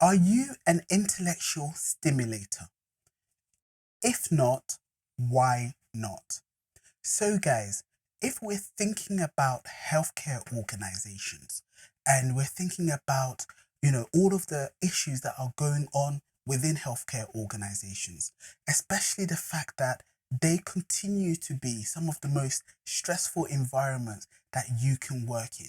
Are you an intellectual stimulator? If not, why not? So, guys, if we're thinking about healthcare organizations and we're thinking about, all of the issues that are going on within healthcare organizations, especially the fact that they continue to be some of the most stressful environments that you can work in.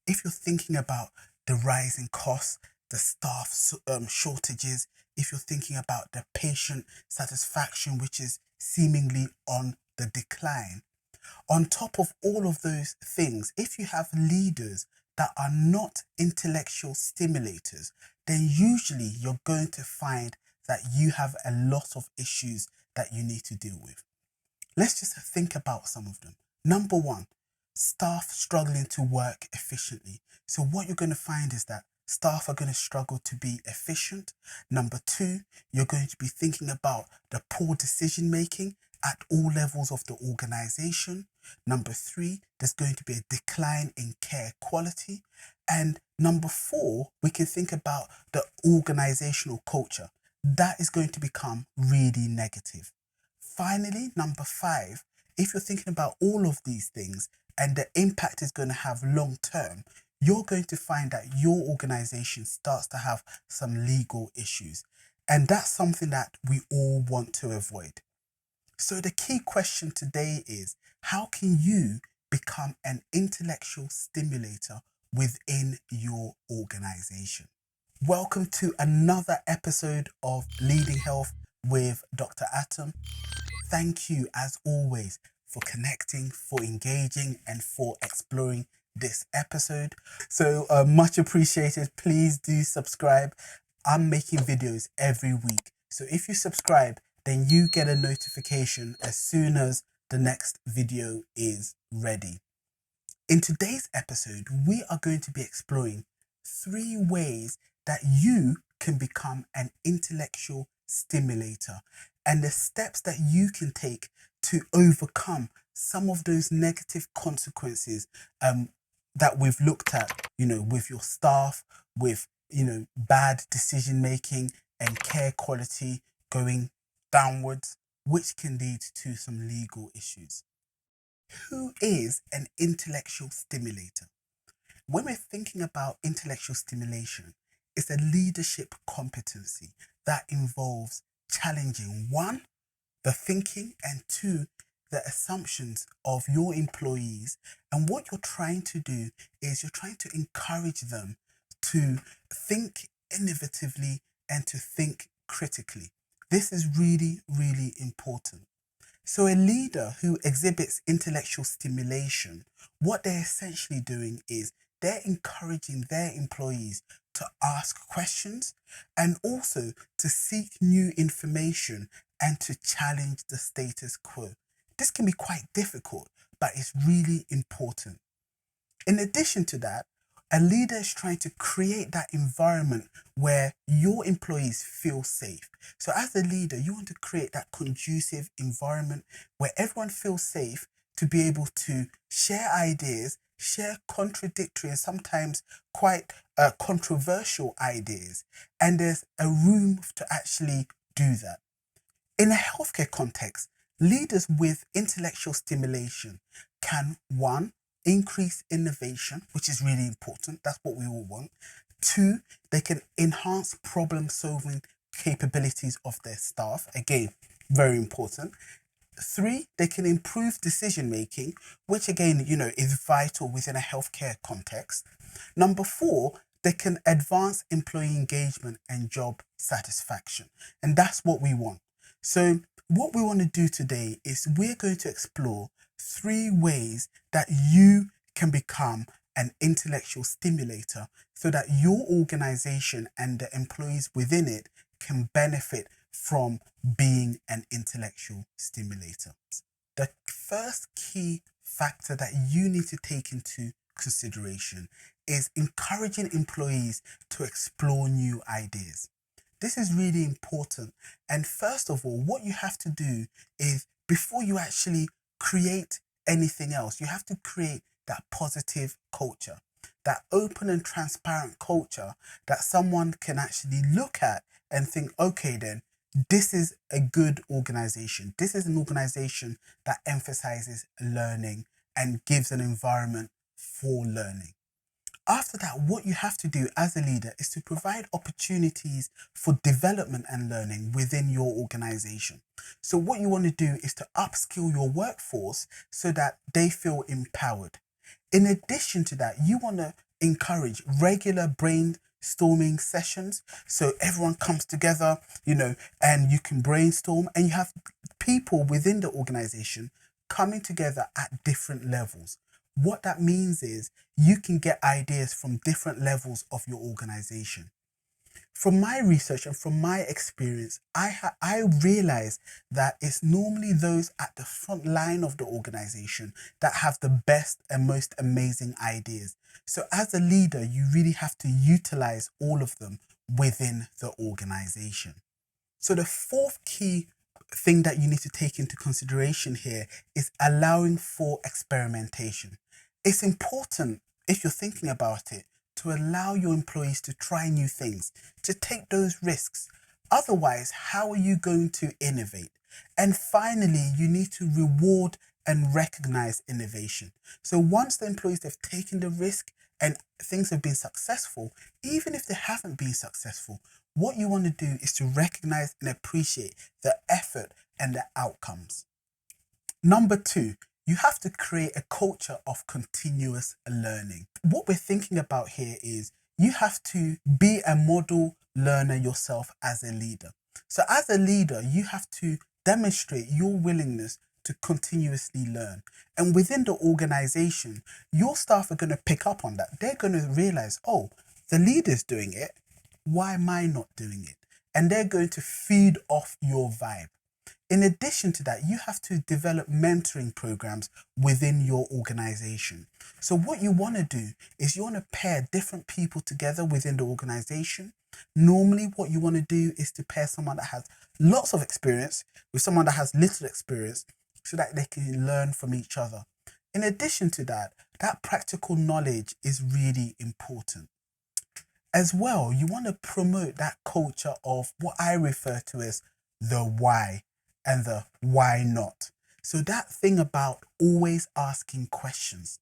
If you're thinking about the rising costs, the staff shortages, if you're thinking about the patient satisfaction, which is seemingly on the decline, on top of all of those things, if you have leaders that are not intellectual stimulators, then usually you're going to find that you have a lot of issues that you need to deal with. Let's just think about some of them. Number one, staff struggling to work efficiently. So what you're going to find is that staff are going to struggle to be efficient. Number two, you're going to be thinking about the poor decision making at all levels of the organization. Number three, there's going to be a decline in care quality. And number four, we can think about the organizational culture. That is going to become really negative. Finally, number five, if you're thinking about all of these things and the impact is going to have long term, you're going to find that your organization starts to have some legal issues. And that's something that we all want to avoid. So the key question today is, how can you become an intellectual stimulator within your organization? Welcome to another episode of Leading Health with Dr. Atom. Thank you, as always, for connecting, for engaging, and for exploring this episode. So much appreciated. Please do subscribe. I'm making videos every week. So if you subscribe, then you get a notification as soon as the next video is ready. In today's episode, we are going to be exploring 3 ways that you can become an intellectual stimulator and the steps that you can take to overcome some of those negative consequences that we've looked at, with your staff, with, bad decision making and care quality going downwards, which can lead to some legal issues. Who is an intellectual stimulator? When we're thinking about intellectual stimulation, it's a leadership competency that involves challenging, one, the thinking, and two, the assumptions of your employees. And what you're trying to do is you're trying to encourage them to think innovatively and to think critically. This is really, really important. So a leader who exhibits intellectual stimulation, what they're essentially doing is they're encouraging their employees to ask questions and also to seek new information and to challenge the status quo. This can be quite difficult, but it's really important. In addition to that, a leader is trying to create that environment where your employees feel safe. So as a leader, you want to create that conducive environment where everyone feels safe to be able to share ideas, share contradictory and sometimes quite controversial ideas. And there's a room to actually do that. In a healthcare context, leaders with intellectual stimulation can, one, increase innovation, which is really important. That's what we all want. Two, they can enhance problem-solving capabilities of their staff. Again, very important. Three, they can improve decision-making, which again, is vital within a healthcare context. Number four, they can advance employee engagement and job satisfaction. And that's what we want. So what we want to do today is we're going to explore 3 ways that you can become an intellectual stimulator so that your organization and the employees within it can benefit from being an intellectual stimulator. The first key factor that you need to take into consideration is encouraging employees to explore new ideas. This is really important. And first of all, what you have to do is before you actually create anything else, you have to create that positive culture. that open and transparent culture that someone can actually look at and think, okay, then this is a good organization. This is an organization that emphasizes learning and gives an environment for learning. After that, what you have to do as a leader is to provide opportunities for development and learning within your organization. So what you want to do is to upskill your workforce so that they feel empowered. In addition to that, you want to encourage regular brainstorming sessions. So everyone comes together, and you can brainstorm, and you have people within the organization coming together at different levels. What that means is you can get ideas from different levels of your organization. From my research and from my experience, I realize that it's normally those at the front line of the organization that have the best and most amazing ideas. So as a leader, you really have to utilize all of them within the organization. So the fourth key thing that you need to take into consideration here is allowing for experimentation. It's important, if you're thinking about it, to allow your employees to try new things, to take those risks. Otherwise, how are you going to innovate? And finally, you need to reward and recognize innovation. So once the employees have taken the risk and things have been successful, even if they haven't been successful, what you want to do is to recognize and appreciate the effort and the outcomes. Number 2, you have to create a culture of continuous learning. What we're thinking about here is you have to be a model learner yourself as a leader. So as a leader, you have to demonstrate your willingness to continuously learn. And within the organization, your staff are going to pick up on that. They're going to realize, oh, the leader's doing it. Why am I not doing it? And they're going to feed off your vibe. In addition to that, you have to develop mentoring programs within your organization. So what you want to do is you want to pair different people together within the organization. Normally, what you want to do is to pair someone that has lots of experience with someone that has little experience so that they can learn from each other. In addition to that, that practical knowledge is really important. As well, you want to promote that culture of what I refer to as the why and the why not. So that thing about always asking questions.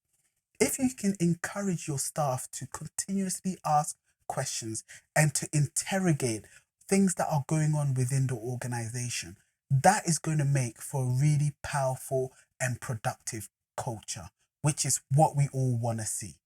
If you can encourage your staff to continuously ask questions and to interrogate things that are going on within the organization, that is going to make for a really powerful and productive culture, which is what we all want to see.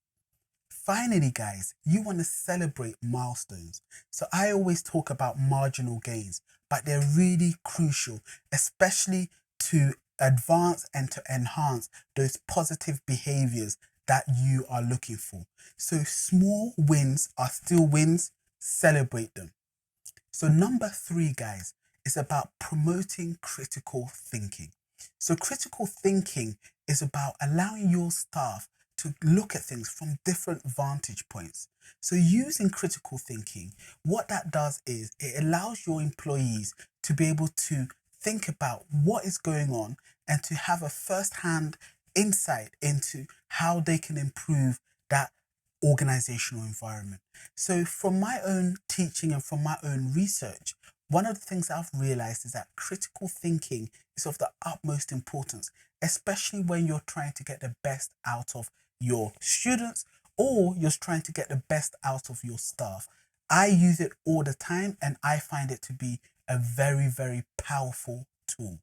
Finally, guys, you want to celebrate milestones. So I always talk about marginal gains, but they're really crucial, especially to advance and to enhance those positive behaviors that you are looking for. So small wins are still wins, celebrate them. So number 3, guys, is about promoting critical thinking. So critical thinking is about allowing your staff to look at things from different vantage points. So using critical thinking, what that does is it allows your employees to be able to think about what is going on and to have a first-hand insight into how they can improve that organizational environment. So from my own teaching and from my own research, one of the things I've realized is that critical thinking is of the utmost importance, especially when you're trying to get the best out of your students or you're trying to get the best out of your staff. I use it all the time and I find it to be a very, very powerful tool.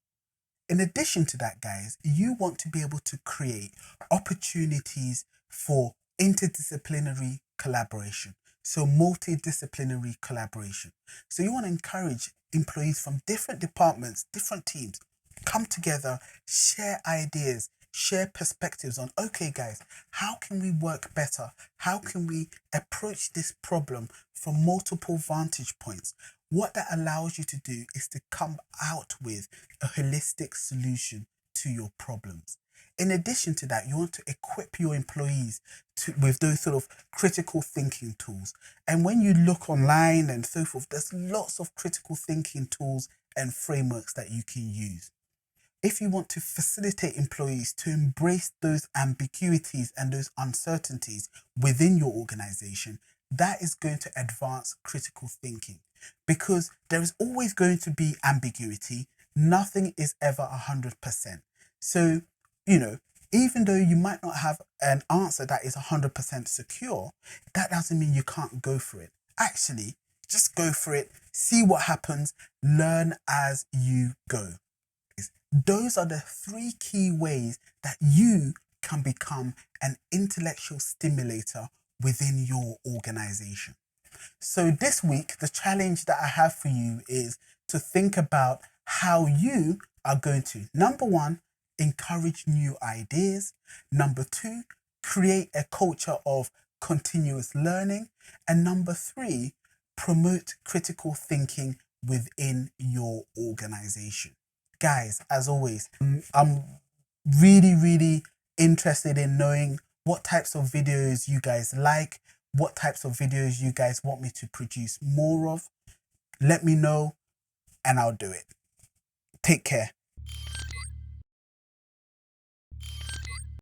In addition to that, guys, you want to be able to create opportunities for interdisciplinary collaboration. So multidisciplinary collaboration. So you want to encourage employees from different departments, different teams, come together, share ideas, share perspectives on, okay, guys, how can we work better? How can we approach this problem from multiple vantage points? What that allows you to do is to come out with a holistic solution to your problems. In addition to that, you want to equip your employees with those sort of critical thinking tools. And when you look online and so forth, there's lots of critical thinking tools and frameworks that you can use. if you want to facilitate employees to embrace those ambiguities and those uncertainties within your organization, that is going to advance critical thinking, because there is always going to be ambiguity. Nothing is ever 100%. So, even though you might not have an answer that is 100% secure, that doesn't mean you can't go for it. Actually, just go for it, see what happens, learn as you go. Those are the 3 key ways that you can become an intellectual stimulator within your organization. So this week, the challenge that I have for you is to think about how you are going to, number 1, encourage new ideas. Number 2, create a culture of continuous learning. And number 3, promote critical thinking within your organization. Guys, as always, I'm really interested in knowing what types of videos you guys like, what types of videos you guys want me to produce more of. Let me know and I'll do it. Take care.